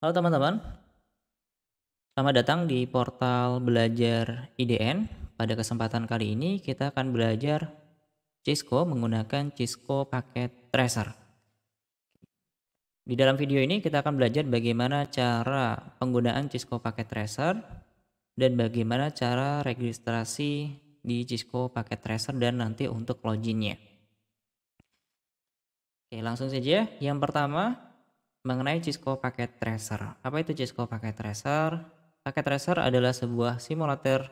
Halo teman-teman, selamat datang di portal belajar IDN. Pada kesempatan kali ini kita akan belajar Cisco menggunakan Cisco paket tracer. Di dalam video ini kita akan belajar bagaimana cara penggunaan Cisco paket tracer dan bagaimana cara registrasi di Cisco paket tracer dan nanti untuk loginnya. Oke, langsung saja. Yang pertama mengenai Cisco paket tracer. Apa itu Cisco paket tracer? Paket tracer adalah sebuah simulator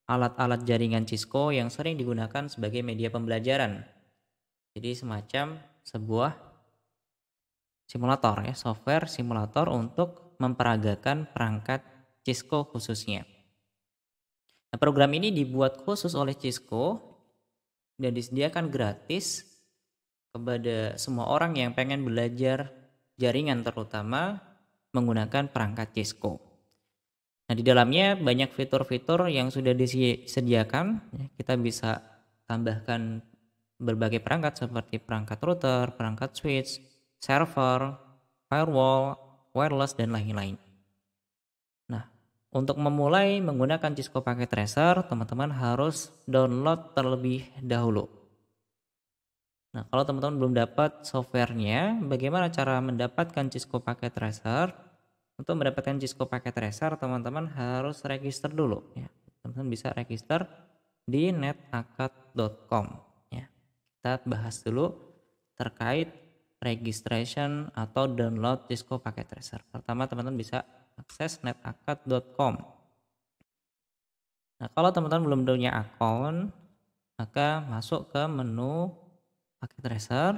alat-alat jaringan Cisco yang sering digunakan sebagai media pembelajaran. Jadi semacam sebuah simulator ya, software simulator untuk memperagakan perangkat Cisco khususnya. Nah, program ini dibuat khusus oleh Cisco dan disediakan gratis kepada semua orang yang pengen belajar jaringan terutama menggunakan perangkat Cisco. Nah, di dalamnya banyak fitur-fitur yang sudah disediakan. Kita bisa tambahkan berbagai perangkat seperti perangkat router, perangkat switch, server, firewall, wireless, dan lain-lain. Nah, untuk memulai menggunakan Cisco Packet Tracer, teman-teman harus download terlebih dahulu. Nah, kalau teman-teman belum dapat softwarenya, bagaimana cara mendapatkan Cisco Packet Tracer? Untuk mendapatkan Cisco Packet Tracer, teman-teman harus register dulu ya. Teman-teman bisa register di netakad.com ya. Kita bahas dulu terkait registration atau download Cisco Packet Tracer. Pertama, teman-teman bisa akses netakad.com. Nah, kalau teman-teman belum punya akun, maka masuk ke menu Packet Tracer.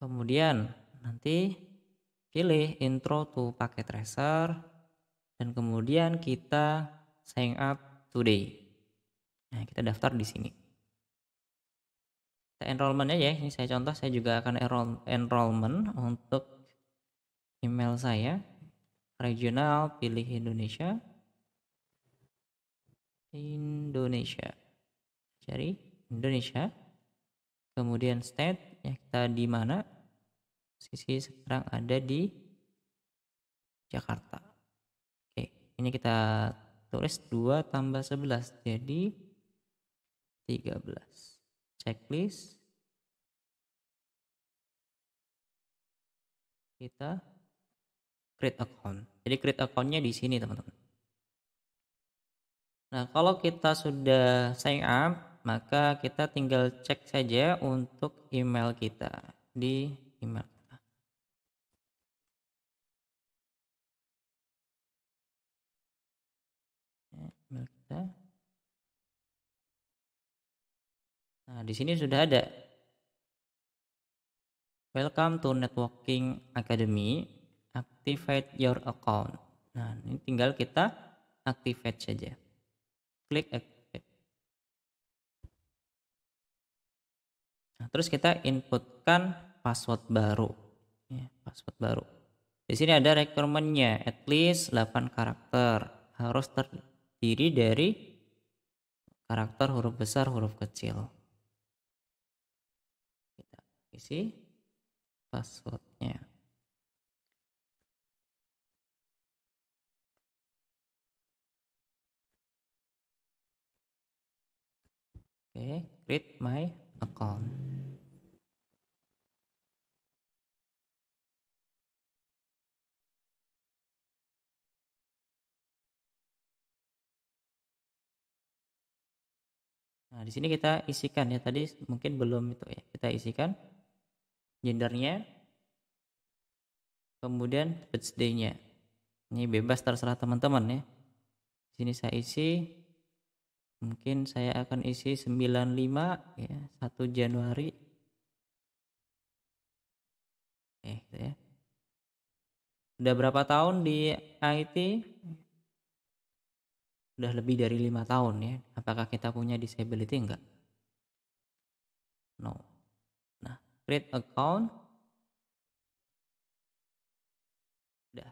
Kemudian nanti pilih intro to Packet Tracer dan kemudian kita sign up today. Nah, kita daftar di sini. Kita enrollment aja. Ini saya contoh, saya juga akan enrollment untuk email saya. Regional, pilih Indonesia. Cari Indonesia. Kemudian state, ya kita di mana? Sisi sekarang ada di Jakarta. Oke, ini kita tulis 2 tambah 11 jadi 13. Checklist. Kita create account. Jadi create accountnya di sini teman-teman. Nah, kalau kita sudah sign up, maka kita tinggal cek saja untuk email kita di email kita. Email kita. Nah, di sini sudah ada. Welcome to Networking Academy. Activate your account. Nah, ini tinggal kita activate saja. Klik activate. Nah, terus kita inputkan password baru. Ya, password baru. Di sini ada requirement-nya, at least 8 karakter. Harus terdiri dari karakter huruf besar, huruf kecil. Kita isi passwordnya. Oke, create my account. Nah, di sini kita isikan ya, tadi mungkin belum itu ya. Kita isikan gendernya, kemudian birthday-nya. Ini bebas terserah teman-teman ya. Di sini saya isi, mungkin saya akan isi 95 ya, 1 Januari. Gitu ya. Udah berapa tahun di IT? Udah lebih dari 5 tahun ya. Apakah kita punya disability enggak? No. Nah, create account. Udah.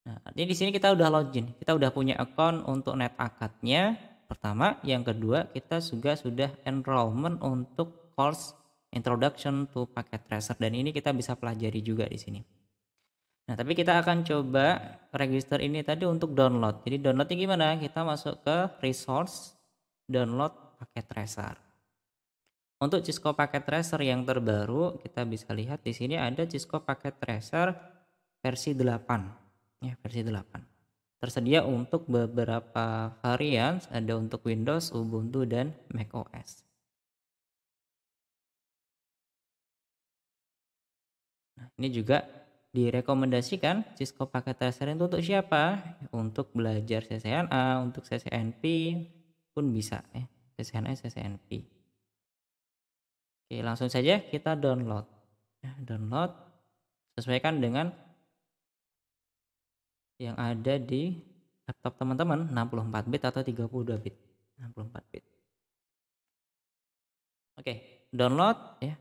Nah, ini di sini kita udah login. Kita udah punya account untuk netakad-nya. Pertama, yang kedua kita juga sudah enrollment untuk course Introduction to Packet Tracer dan ini kita bisa pelajari juga di sini. Nah, tapi kita akan coba register ini tadi untuk download. Jadi downloadnya gimana? Kita masuk ke resource, download paket tracer. Untuk Cisco Packet Tracer yang terbaru, kita bisa lihat di sini ada Cisco Packet Tracer versi 8. Ya, versi 8. Tersedia untuk beberapa varian, ada untuk Windows, Ubuntu, dan macOS. Nah, ini juga direkomendasikan Cisco Packet Tracer itu untuk siapa? Untuk belajar CCNA, untuk CCNP pun bisa ya. CCNA, CCNP. Oke, langsung saja kita download. Ya, download sesuaikan dengan yang ada di laptop teman-teman, 64 bit atau 32 bit. 64 bit. Oke, download ya.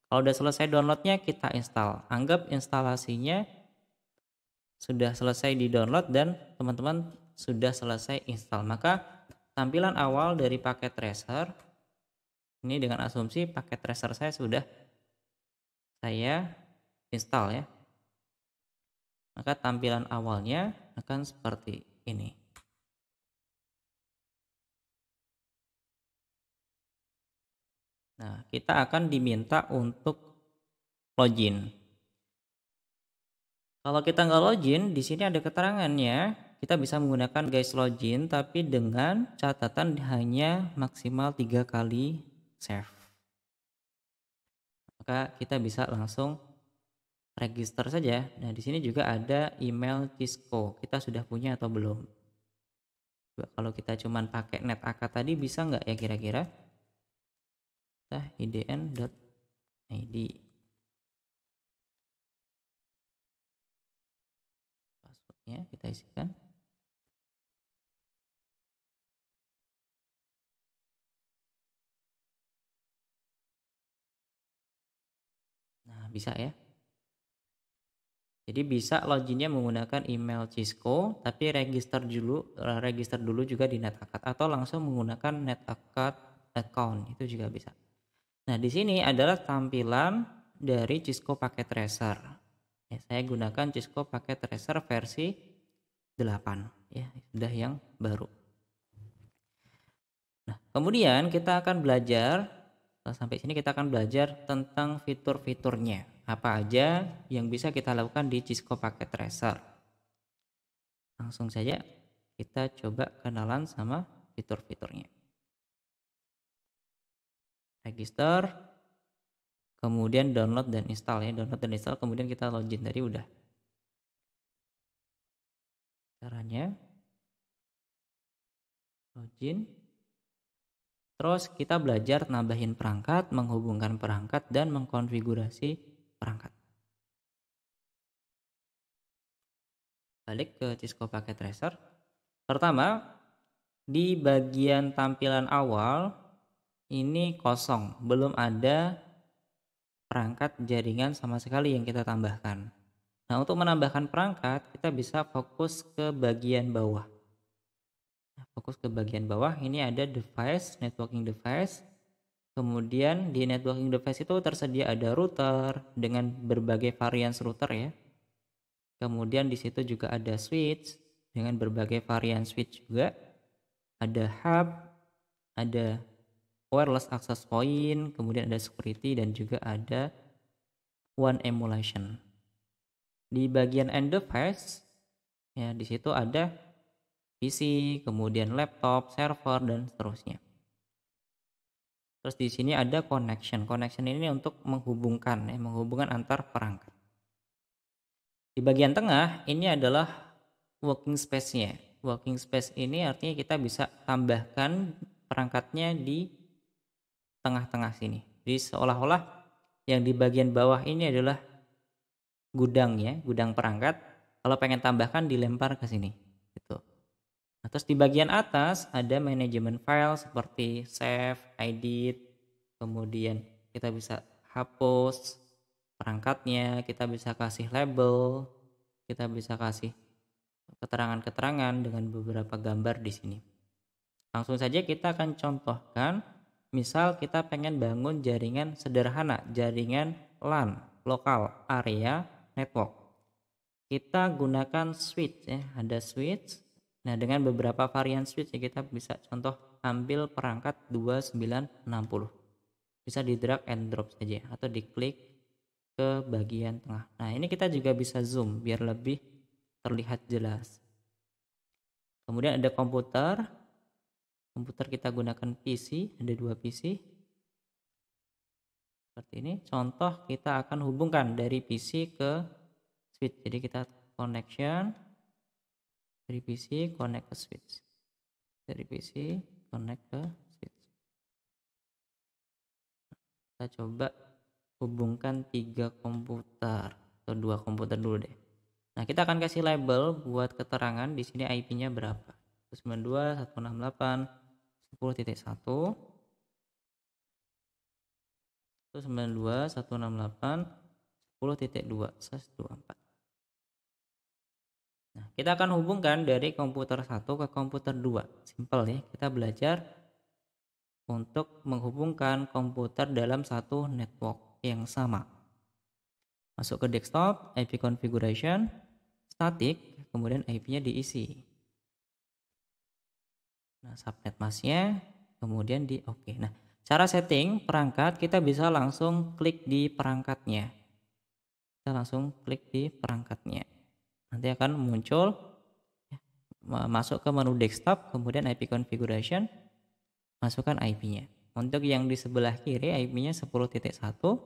Kalau udah selesai downloadnya, kita install. Anggap instalasinya sudah selesai di download dan teman-teman sudah selesai install. Maka tampilan awal dari paket tracer ini dengan asumsi paket tracer saya sudah saya install ya. Maka tampilan awalnya akan seperti ini. Nah, kita akan diminta untuk login. Kalau kita nggak login, di sini ada keterangannya. Kita bisa menggunakan guys login, tapi dengan catatan hanya maksimal 3 kali save. Maka kita bisa langsung register saja. Nah, di sini juga ada email Cisco. Kita sudah punya atau belum? Coba kalau kita cuman pakai NetAK tadi bisa nggak ya kira-kira? Kita idn.id. Passwordnya kita isikan. Nah, bisa ya. Jadi bisa loginnya menggunakan email Cisco, tapi register dulu juga di NetAccount atau langsung menggunakan NetAccount account itu juga bisa. Nah, di sini adalah tampilan dari Cisco Packet Tracer. Ya, saya gunakan Cisco Packet Tracer versi 8 ya, sudah yang baru. Nah, kemudian kita akan belajar sampai sini kita akan belajar tentang fitur-fiturnya. Apa aja yang bisa kita lakukan di Cisco Packet Tracer. Langsung saja kita coba kenalan sama fitur-fiturnya. Register, kemudian download dan install ya. Download dan install, kemudian kita login tadi udah. Caranya login. Terus kita belajar nambahin perangkat, menghubungkan perangkat, dan mengkonfigurasi perangkat. Balik ke Cisco Packet Tracer. Pertama, di bagian tampilan awal ini kosong, belum ada perangkat jaringan sama sekali yang kita tambahkan. Nah, untuk menambahkan perangkat, kita bisa fokus ke bagian bawah. Fokus ke bagian bawah, ini ada device, networking device. Kemudian di networking device itu tersedia ada router dengan berbagai varian router ya. Kemudian di situ juga ada switch dengan berbagai varian switch juga. Ada hub, ada wireless access point, kemudian ada security dan juga ada WAN emulation. Di bagian end device ya di situ ada PC, kemudian laptop, server dan seterusnya. Terus di sini ada connection. Connection ini untuk menghubungkan antar perangkat. Di bagian tengah ini adalah working space-nya. Working space ini artinya kita bisa tambahkan perangkatnya di tengah-tengah sini. Jadi seolah-olah yang di bagian bawah ini adalah gudang ya, gudang perangkat. Kalau pengen tambahkan dilempar ke sini gitu. Nah, terus di bagian atas ada manajemen file seperti save, edit, kemudian kita bisa hapus perangkatnya, kita bisa kasih label, kita bisa kasih keterangan-keterangan dengan beberapa gambar di sini. Langsung saja kita akan contohkan, misal kita pengen bangun jaringan sederhana, jaringan LAN, lokal area network. kita gunakan switch ya, ada switch. Nah, dengan beberapa varian switch ya, kita bisa contoh ambil perangkat 2960. Bisa di drag and drop saja atau diklik ke bagian tengah. Nah, ini kita juga bisa zoom biar lebih terlihat jelas. Kemudian ada komputer. Komputer kita gunakan PC, ada 2 PC. Seperti ini. Contoh kita akan hubungkan dari PC ke switch. Jadi kita connection dari PC connect ke switch. Dari PC connect ke switch. Kita coba hubungkan 3 komputer atau 2 komputer dulu deh. Nah, kita akan kasih label buat keterangan di sini IP-nya berapa. 192.168.10.1 192.168.10.2/24. Nah, kita akan hubungkan dari komputer 1 ke komputer 2. Simple ya, kita belajar untuk menghubungkan komputer dalam satu network yang sama. Masuk ke desktop, IP configuration, static, kemudian IP-nya diisi. Nah, subnet masknya, kemudian di oke. Nah, cara setting perangkat kita bisa langsung klik di perangkatnya. Kita langsung klik di perangkatnya. Nanti akan muncul ya, masuk ke menu desktop, kemudian IP configuration, masukkan IP-nya. Untuk yang di sebelah kiri IP-nya 10.1,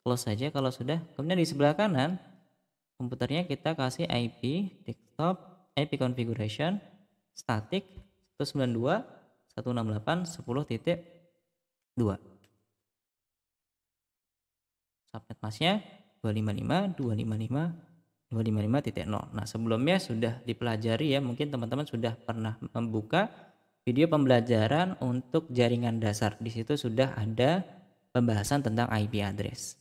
close saja kalau sudah. Kemudian di sebelah kanan komputernya kita kasih IP desktop, IP configuration, static 192.168.10.2. Subnet masknya 255.255.255.0. Nah, sebelumnya sudah dipelajari ya, mungkin teman-teman sudah pernah membuka video pembelajaran untuk jaringan dasar. Di situ sudah ada pembahasan tentang IP address.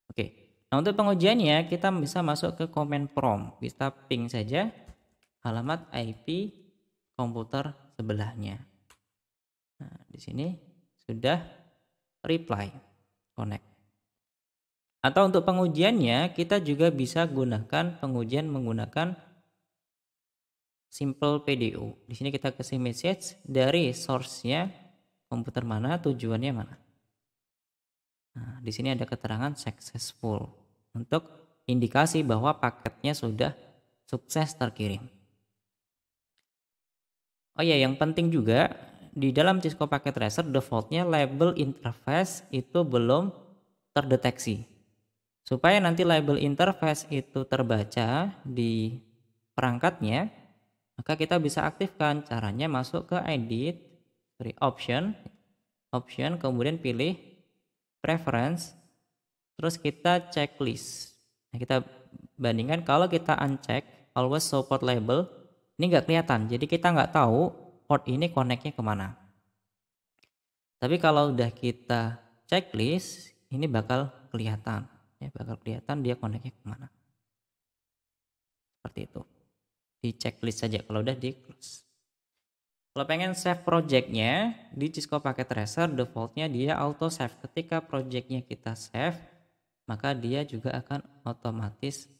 Oke. Nah, untuk pengujiannya kita bisa masuk ke command prompt. Kita ping saja alamat IP komputer sebelahnya. Nah, di sini sudah reply connect. Atau untuk pengujiannya kita juga bisa gunakan pengujian menggunakan simple PDO. Di sini kita kasih message dari source-nya komputer mana, tujuannya mana. Nah, di sini ada keterangan successful untuk indikasi bahwa paketnya sudah sukses terkirim. Oh ya, yang penting juga di dalam Cisco Packet Tracer defaultnya label interface itu belum terdeteksi. Supaya nanti label interface itu terbaca di perangkatnya, maka kita bisa aktifkan. Caranya masuk ke edit, option, kemudian pilih preference, terus kita checklist. Nah, kita bandingkan kalau kita uncheck always support label, ini nggak kelihatan, jadi kita nggak tahu port ini connect-nya kemana. Tapi kalau udah kita checklist, ini bakal kelihatan, ya bakal kelihatan dia connect-nya kemana. Seperti itu. Di checklist saja kalau udah di close. Kalau pengen save projectnya di Cisco Packet Tracer defaultnya dia auto save. Ketika projectnya kita save, maka dia juga akan otomatis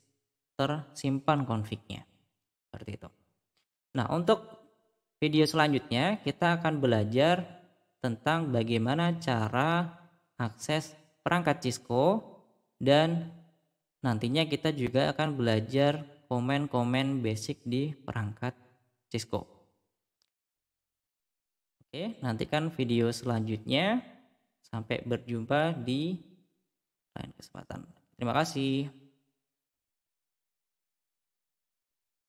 tersimpan config-nya. Seperti itu. Nah, untuk video selanjutnya kita akan belajar tentang bagaimana cara akses perangkat Cisco dan nantinya kita juga akan belajar komen-komen basic di perangkat Cisco. Oke, nantikan video selanjutnya. Sampai berjumpa di lain kesempatan. Terima kasih.